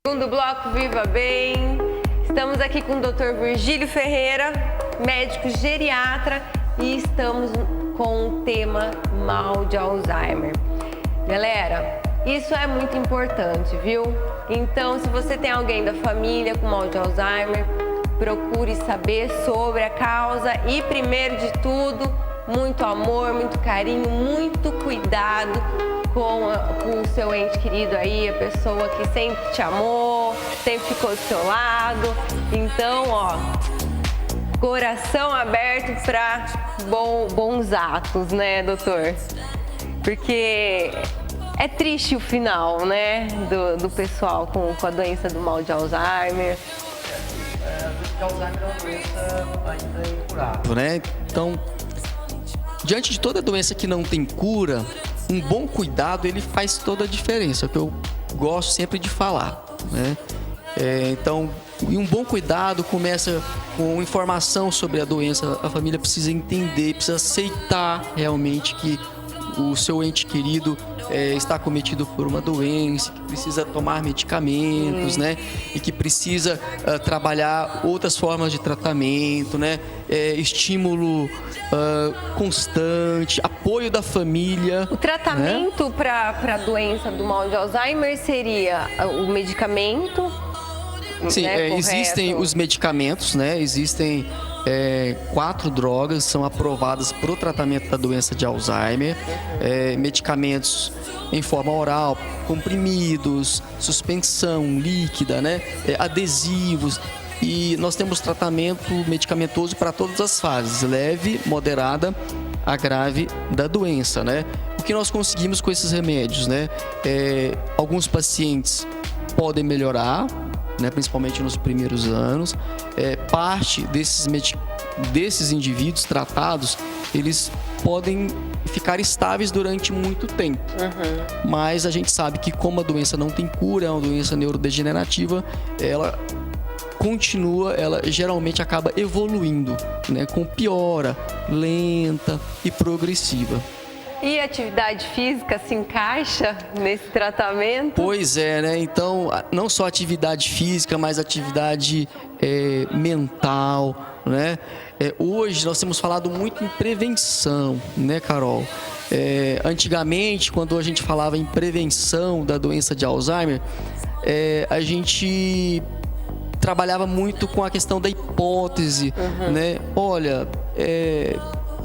Segundo bloco Viva Bem, estamos aqui com o Dr. Virgílio Ferreira, médico geriatra, e estamos com o tema mal de Alzheimer. Galera, isso é muito importante, viu? Então, se você tem alguém da família com mal de Alzheimer, procure saber sobre a causa e, primeiro de tudo, muito amor, muito carinho, muito cuidado com o seu ente querido aí, a pessoa que sempre te amou, sempre ficou do seu lado. Então, coração aberto para bons atos, né, doutor? Porque é triste o final, né, do pessoal com a doença do mal de Alzheimer. A Alzheimer é uma doença ainda incurável, né? Então, diante de toda doença que não tem cura, um bom cuidado, ele faz toda a diferença, é o que eu gosto sempre de falar, né? Então, e um bom cuidado começa com informação sobre a doença. A família precisa entender, precisa aceitar realmente que o seu ente querido está acometido por uma doença, que precisa tomar medicamentos, né? E que precisa trabalhar outras formas de tratamento, né? Estímulo constante, apoio da família. O tratamento, né, para a doença do mal de Alzheimer seria o medicamento? Sim, né, existem os medicamentos, né? Existem 4 drogas são aprovadas para o tratamento da doença de Alzheimer. Medicamentos em forma oral, comprimidos, suspensão líquida, né? Adesivos. E nós temos tratamento medicamentoso para todas as fases, leve, moderada a grave da doença, né? O que nós conseguimos com esses remédios, né? Alguns pacientes podem melhorar, né, principalmente nos primeiros anos. Parte desses indivíduos tratados, eles podem ficar estáveis durante muito tempo. Mas a gente sabe que, como a doença não tem cura, é uma doença neurodegenerativa, ela geralmente acaba evoluindo, né, com piora lenta e progressiva. E a atividade física se encaixa nesse tratamento? Pois é, né? Então, não só atividade física, mas atividade mental, né? Hoje nós temos falado muito em prevenção, né, Carol? Antigamente, quando a gente falava em prevenção da doença de Alzheimer, a gente trabalhava muito com a questão da hipótese, né? Olha,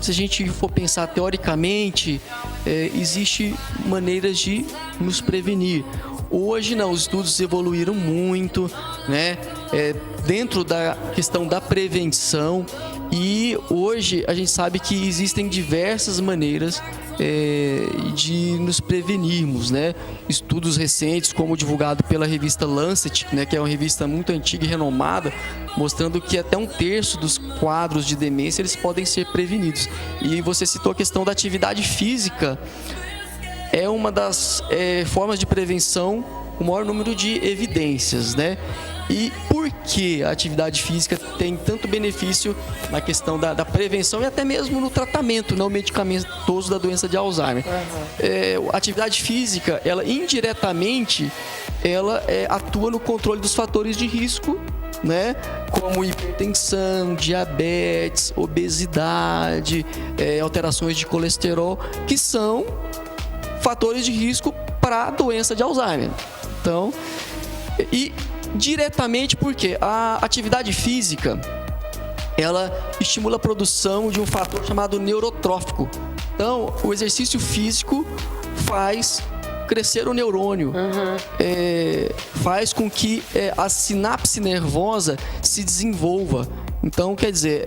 se a gente for pensar teoricamente, existe maneiras de nos prevenir. Hoje não, os estudos evoluíram muito, né? Dentro da questão da prevenção, e hoje a gente sabe que existem diversas maneiras de nos prevenirmos, né? Estudos recentes, como divulgado pela revista Lancet, né, que é uma revista muito antiga e renomada, mostrando que até 1/3 dos quadros de demência eles podem ser prevenidos. E você citou a questão da atividade física. É uma das formas de prevenção com o maior número de evidências, né? E por que a atividade física tem tanto benefício na questão da prevenção e até mesmo no tratamento não medicamentoso da doença de Alzheimer? A atividade física, ela indiretamente, ela atua no controle dos fatores de risco, né? Como hipertensão, diabetes, obesidade, alterações de colesterol, que são fatores de risco para a doença de Alzheimer. Então, e diretamente porque a atividade física, ela estimula a produção de um fator chamado neurotrófico. Então, o exercício físico faz crescer o neurônio, faz com que a sinapse nervosa se desenvolva. Então, quer dizer,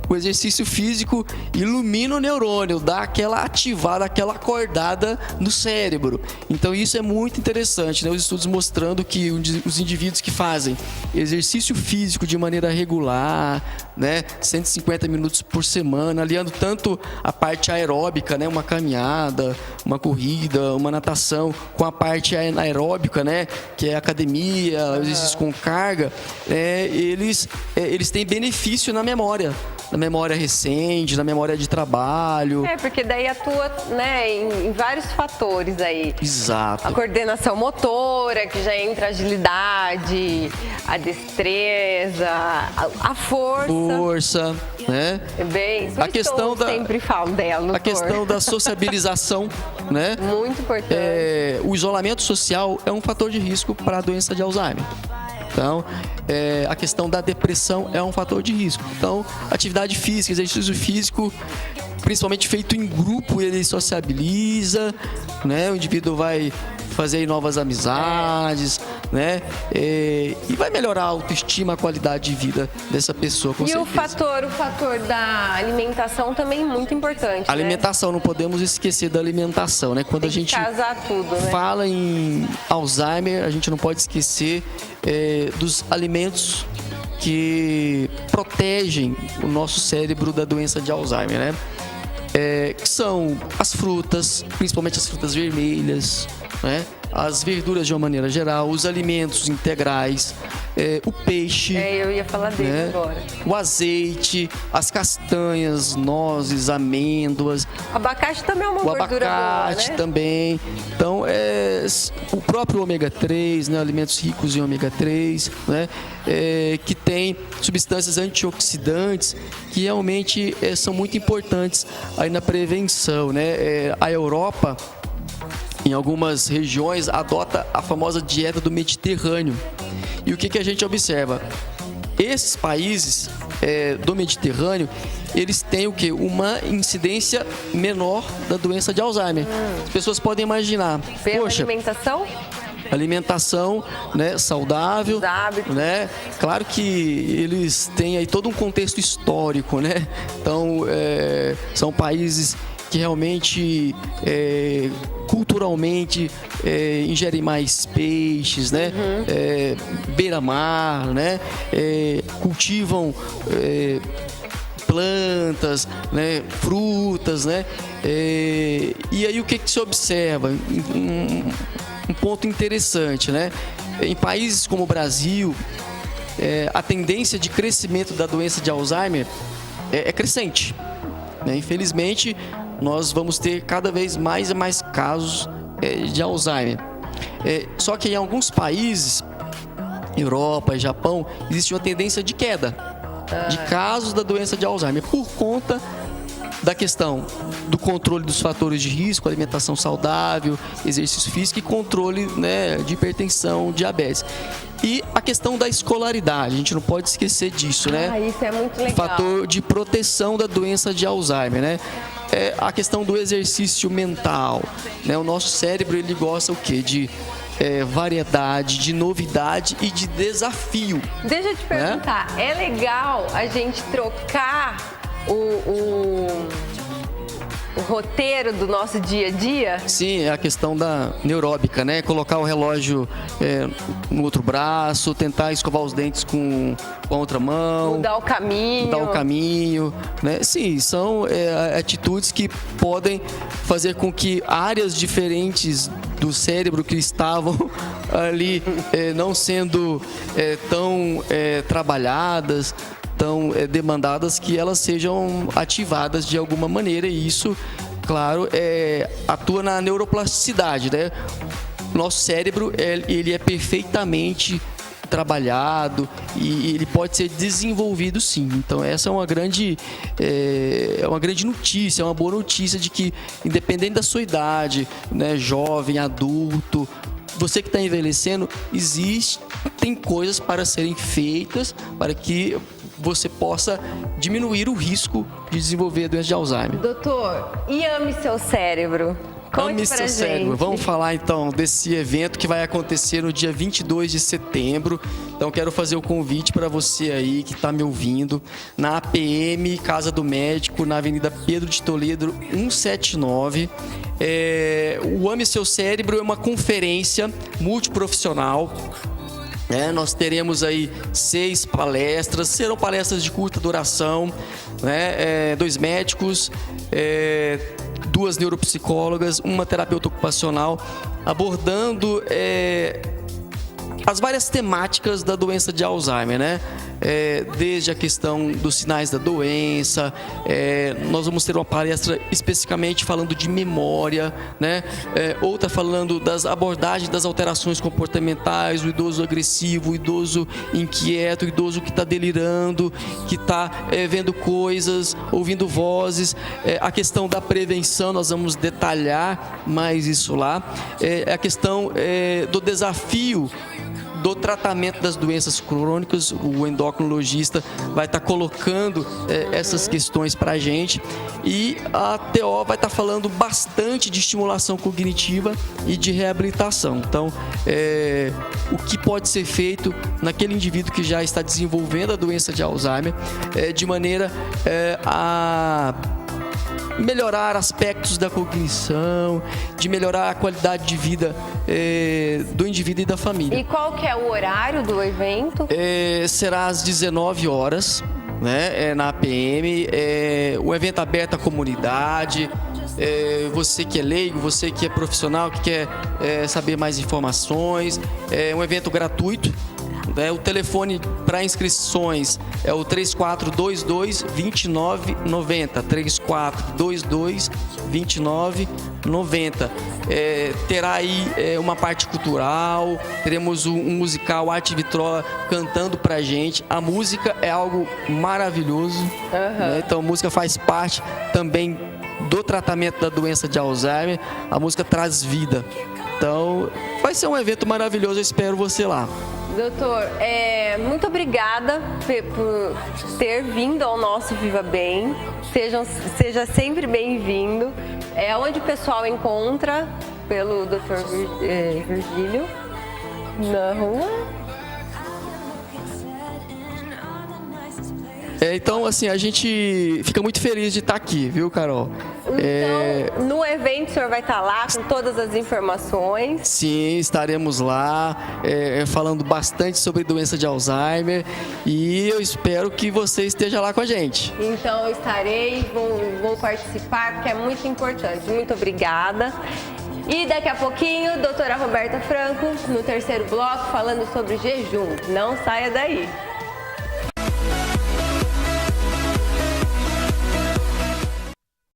o exercício físico ilumina o neurônio, dá aquela ativada, aquela acordada no cérebro. Então, isso é muito interessante, né? Os estudos mostrando que os indivíduos que fazem exercício físico de maneira regular, né, 150 minutos por semana, aliando tanto a parte aeróbica, né, uma caminhada, uma corrida, uma natação, com a parte anaeróbica, né, que é academia, exercícios com carga, eles têm benefício na memória memória recente, na memória de trabalho. Porque daí atua, né, em vários fatores aí. Exato. A coordenação motora, que já entra a agilidade, a destreza, a força. Né? A questão sempre falo dela, a questão da sociabilização, né? Muito importante. O isolamento social é um fator de risco para a doença de Alzheimer. Então, a questão da depressão é um fator de risco. Então, atividade física, exercício físico, principalmente feito em grupo, ele sociabiliza, né? O indivíduo vai fazer novas amizades, né? E vai melhorar a autoestima, a qualidade de vida dessa pessoa, com certeza. E o fator da alimentação também é muito importante, alimentação, não podemos esquecer da alimentação, né? Quando a gente casar tudo, né? fala em Alzheimer, a gente não pode esquecer dos alimentos que protegem o nosso cérebro da doença de Alzheimer, né? Que são as frutas, principalmente as frutas vermelhas, né? As verduras de uma maneira geral, os alimentos integrais, o peixe. Eu ia falar dele, né? Agora. O azeite, as castanhas, nozes, amêndoas. Abacate também é uma gordura boa, né? O abacate também. Então, o próprio ômega 3, né? Alimentos ricos em ômega 3, né? Que tem substâncias antioxidantes que realmente são muito importantes aí na prevenção, né? A Europa, em algumas regiões, adota a famosa dieta do Mediterrâneo. E o que a gente observa? Esses países do Mediterrâneo, eles têm o quê? Uma incidência menor da doença de Alzheimer. As pessoas podem imaginar, poxa, alimentação, né, saudável, né? Claro que eles têm aí todo um contexto histórico, né? Então, são países que realmente culturalmente ingerem mais peixes, né? Beira-mar, né? Cultivam plantas, né? Frutas, né? E aí o que se observa? Um ponto interessante, né? Em países como o Brasil, a tendência de crescimento da doença de Alzheimer é crescente, né? Infelizmente, nós vamos ter cada vez mais e mais casos de Alzheimer. Só que em alguns países, Europa e Japão, existe uma tendência de queda de casos da doença de Alzheimer por conta da questão do controle dos fatores de risco, alimentação saudável, exercício físico e controle, né, de hipertensão, diabetes. E a questão da escolaridade, a gente não pode esquecer disso, né? Isso é muito legal. Fator de proteção da doença de Alzheimer, né? A questão do exercício mental, né? O nosso cérebro, ele gosta o quê? De variedade, de novidade e de desafio. Deixa eu te perguntar, é legal a gente trocar o roteiro do nosso dia a dia? Sim, é a questão da neuróbica, né? Colocar o relógio no outro braço, tentar escovar os dentes com a outra mão. Mudar o caminho. Né? Sim, são atitudes que podem fazer com que áreas diferentes do cérebro que estavam ali não sendo tão trabalhadas, tão demandadas, que elas sejam ativadas de alguma maneira, e isso, claro, atua na neuroplasticidade, né? Nosso cérebro, ele é perfeitamente trabalhado e ele pode ser desenvolvido, sim. Então essa é uma grande notícia, é uma boa notícia de que, independente da sua idade, né, jovem, adulto, você que está envelhecendo, tem coisas para serem feitas para que você possa diminuir o risco de desenvolver a doença de Alzheimer. Doutor, e ame seu cérebro? Conte pra gente. Cérebro. Vamos falar então desse evento que vai acontecer no dia 22 de setembro. Então quero fazer o convite para você aí que está me ouvindo, na APM Casa do Médico, na Avenida Pedro de Toledo, 179. O Ame Seu Cérebro é uma conferência multiprofissional. Nós teremos aí 6 palestras, serão palestras de curta duração, né? 2 médicos, 2 neuropsicólogas, uma terapeuta ocupacional, abordando as várias temáticas da doença de Alzheimer, né? desde a questão dos sinais da doença. Nós vamos ter uma palestra especificamente falando de memória, né? Outra falando das abordagens das alterações comportamentais, o idoso agressivo, o idoso inquieto, o idoso que está delirando, que está vendo coisas, ouvindo vozes. A questão da prevenção, nós vamos detalhar mais isso lá. A questão do desafio do tratamento das doenças crônicas, o endocrinologista vai estar colocando essas questões para a gente, e a TO vai estar falando bastante de estimulação cognitiva e de reabilitação. Então, o que pode ser feito naquele indivíduo que já está desenvolvendo a doença de Alzheimer, de maneira a melhorar aspectos da cognição, de melhorar a qualidade de vida do indivíduo e da família. E qual que é o horário do evento? Será às 19 horas, né, na APM. Um evento aberto à comunidade. Você que é leigo, você que é profissional, que quer saber mais informações. É um evento gratuito. O telefone para inscrições é o 3422-2990, 3422-2990. Terá aí uma parte cultural, teremos um musical Arte Vitrola cantando pra gente. A música é algo maravilhoso, né? Então a música faz parte também do tratamento da doença de Alzheimer. A música traz vida. Então vai ser um evento maravilhoso, eu espero você lá. Doutor, muito obrigada por ter vindo ao nosso Viva Bem. Seja sempre bem-vindo. Onde o pessoal encontra pelo Dr. Virgílio? Na rua? Então, assim, a gente fica muito feliz de estar aqui, viu, Carol? Então, no evento o senhor vai estar lá com todas as informações? Sim, estaremos lá falando bastante sobre doença de Alzheimer, e eu espero que você esteja lá com a gente. Então, eu estarei, vou participar, porque é muito importante. Muito obrigada. E daqui a pouquinho, doutora Roberta Franco, no terceiro bloco, falando sobre jejum. Não saia daí!